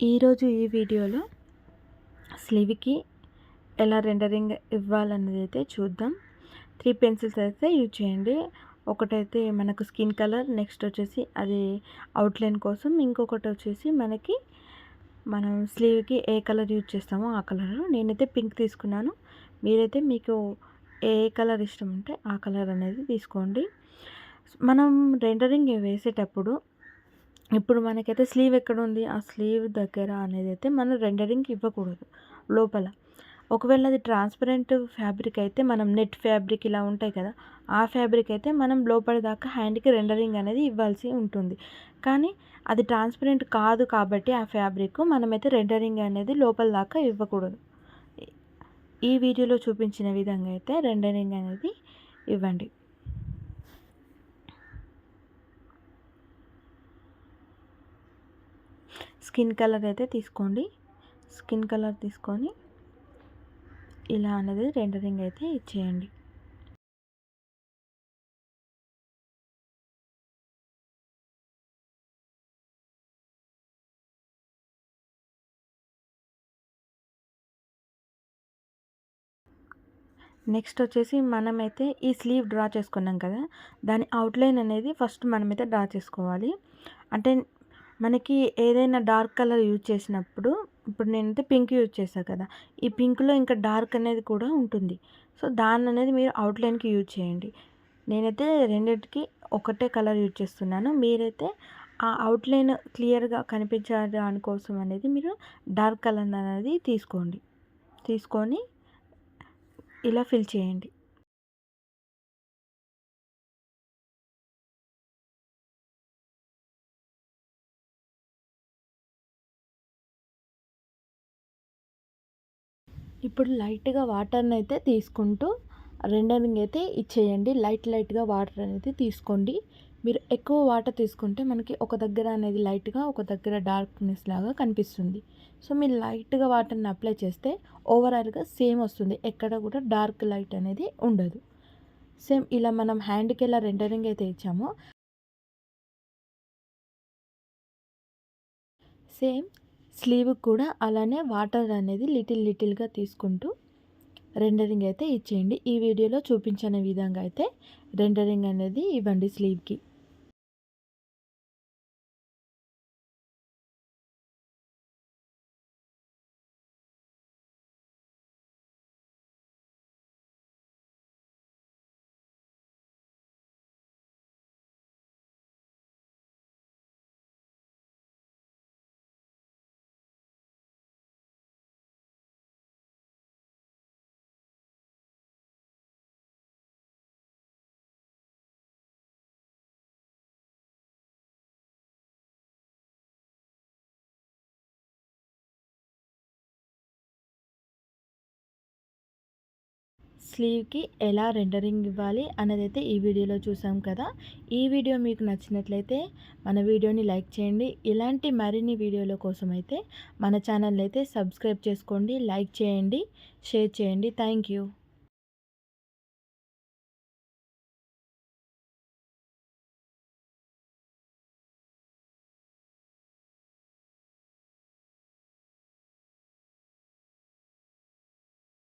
ఈరోజు ఈ వీడియోలో స్లీవ్కి ఎలా రెండరింగ్ ఇవ్వాలన్నది అయితే చూద్దాం. 3 పెన్సిల్స్ అయితే యూజ్ చేయండి. ఒకటైతే మనకు స్కిన్ కలర్, నెక్స్ట్ వచ్చేసి అది అవుట్లైన్ కోసం, ఇంకొకటి వచ్చేసి మనం స్లీవ్కి ఏ కలర్ యూజ్ చేస్తామో ఆ కలర్. నేనైతే పింక్ తీసుకున్నాను. మీరైతే మీకు ఏ కలర్ ఇష్టం ఉంటే ఆ కలర్ అనేది తీసుకోండి. మనం రెండరింగ్ వేసేటప్పుడు ఇప్పుడు మనకైతే స్లీవ్ ఎక్కడుంది, ఆ స్లీవ్ దగ్గర అనేది అయితే మనం రెండరింగ్ ఇవ్వకూడదు లోపల. ఒకవేళ అది ట్రాన్స్పరెంట్ ఫ్యాబ్రిక్ అయితే, మనం నెట్ ఫ్యాబ్రిక్ ఇలా ఉంటాయి కదా, ఆ ఫ్యాబ్రిక్ అయితే మనం లోపలి దాకా హ్యాండ్కి రెండరింగ్ అనేది ఇవ్వాల్సి ఉంటుంది. కానీ అది ట్రాన్స్పరెంట్ కాదు కాబట్టి ఆ ఫ్యాబ్రిక్ మనమైతే రెండరింగ్ అనేది లోపల దాకా ఇవ్వకూడదు. ఈ వీడియోలో చూపించిన విధంగా అయితే రెండరింగ్ అనేది ఇవ్వండి. స్కిన్ కలర్ అయితే తీసుకోండి. స్కిన్ కలర్ తీసుకొని ఇలా అనేది రెండరింగ్ అయితే ఇచ్చేయండి. నెక్స్ట్ వచ్చేసి మనమైతే ఈ స్లీవ్ డ్రా చేసుకున్నాం కదా, దాని అవుట్లైన్ అనేది ఫస్ట్ మనమైతే డ్రా చేసుకోవాలి. అంటే మనకి ఏదైనా డార్క్ కలర్ యూజ్ చేసినప్పుడు, ఇప్పుడు నేనైతే పింక్ యూజ్ చేశాను కదా, ఈ పింక్లో ఇంకా డార్క్ అనేది కూడా ఉంటుంది. సో దాన్ని అనేది మీరు అవుట్లైన్కి యూజ్ చేయండి. నేనైతే రెండింటికి ఒకటే కలర్ యూజ్ చేస్తున్నాను. మీరైతే ఆ అవుట్లైన్ క్లియర్గా కనిపించడాని కోసం అనేది మీరు డార్క్ కలర్ అనేది తీసుకొని ఇలా ఫిల్ చేయండి. ఇప్పుడు లైట్గా వాటర్ని అయితే తీసుకుంటూ రెండరింగ్ అయితే ఇచ్చేయండి. లైట్గా వాటర్ అనేది తీసుకోండి. మీరు ఎక్కువ వాటర్ తీసుకుంటే మనకి ఒక దగ్గర అనేది లైట్గా, ఒక దగ్గర డార్క్నెస్ లాగా కనిపిస్తుంది. సో మీరు లైట్గా వాటర్ని అప్లై చేస్తే ఓవరాల్గా సేమ్ వస్తుంది. ఎక్కడ కూడా డార్క్ లైట్ అనేది ఉండదు. సేమ్ ఇలా మనం హ్యాండ్కి ఎలా రెండరింగ్ అయితే ఇచ్చామో సేమ్ స్లీవ్ కూడా అలానే వాటర్ అనేది లిటిల్గా తీసుకుంటూ రెండరింగ్ అయితే ఇచ్చేయండి. ఈ వీడియోలో చూపించిన విధంగా అయితే రెండరింగ్ అనేది ఇవ్వండి స్లీవ్కి. స్లీవ్కి ఎలా రెండరింగ్ ఇవ్వాలి అన్నదైతే ఈ వీడియోలో చూసాం కదా. ఈ వీడియో మీకు నచ్చినట్లయితే మన వీడియోని లైక్ చేయండి. ఇలాంటి మరిన్ని వీడియోల కోసం అయితే మన ఛానల్ అయితే సబ్స్క్రైబ్ చేసుకోండి, లైక్ చేయండి, షేర్ చేయండి. Thank you.